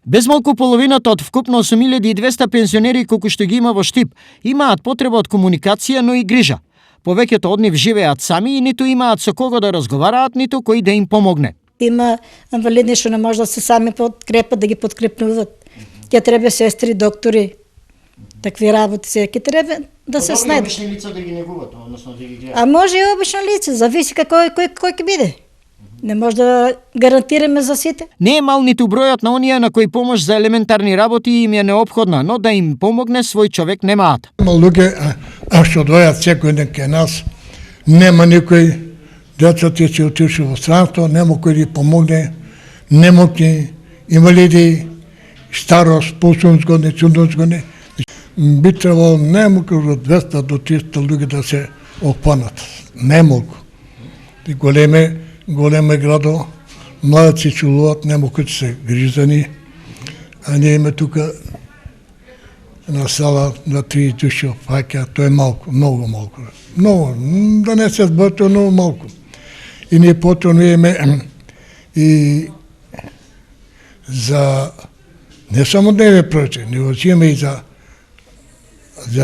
Безмалку половината од вкупно 8200 пензионери колку што ги има во Штип имаат потреба од комуникација, но и грижа. Повеќето од нив живеат сами и ниту имаат со кого да разговараат, ниту кој да им помогне. Има инвалидни што не може да се сами подкрепат, да ги подкрепнуваат. Ќе треба сестри, доктори, такви работи се. Ќе треба да се снајдат. Обични лица да ги негуваат, односно да ги гледат. А може и обично лице, зависи кој ќе биде. Не може да гарантираме за сите. Не е мал ниту бројот на оние на кои помош за елементарни работи им е неопходна, но да им помогне свој човек немаат. Има луѓе што дојат секој ден кај нас, нема никој, децата ќе отишу во странство, нема кој да помогне, немоќни, инвалиди, старост, полсумс години, цудумс години. Би требало немалку од 200 до 300 луѓе да се опанат. Немалку. И големе градо, младици чулуват, немалку ќе се грижани, а ние име тука на села на 3 души опаќа, тоа е малку, многу малку. Многу, да не се зборите, многу малку. И ние потом имаме и за не само дневни проекти, него имаме и за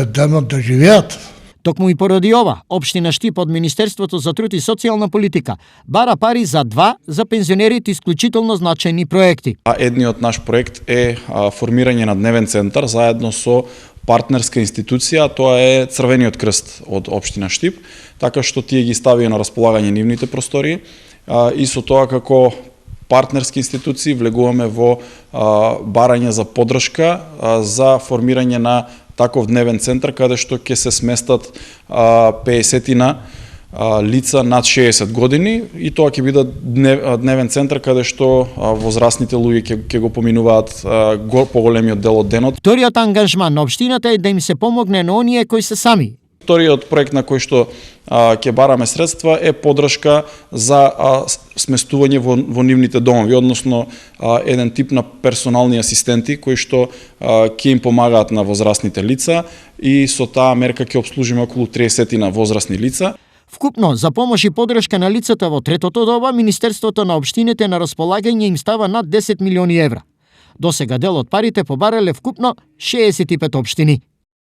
да живеат. Токму и поради ова, Општина Штип од Министерството за труд и социјална политика бара пари за 2 за пензионерите исклучително значајни проекти. Едниот наш проект е формирање на дневен центар заедно со партнерска институција, тоа е Црвениот крст од Општина Штип, така што тие ги ставија на располагање нивните простории и со тоа како партнерски институции влегуваме во барање за поддршка за формирање на таков дневен центар каде што ќе се сместат 50 лица над 60 години и тоа ќе биде дневен центар каде што возрастните луѓе ќе го поминуваат поголемиот дел од денот. Вториот ангажман на општината е да им се помогне на оние кои се сами. Вториот проект на кој што ќе бараме средства е поддршка за сместување во нивните домови, односно еден тип на персонални асистенти кои што ќе им помагаат на возрастните лица и со таа мерка ќе обслужиме околу 30 на возрастни лица. Вкупно за помош и поддршка на лицата во третото доба, Министерството на општините на располагање им става над 10 милиони евра. Досега дел од парите побарале вкупно 65 општини.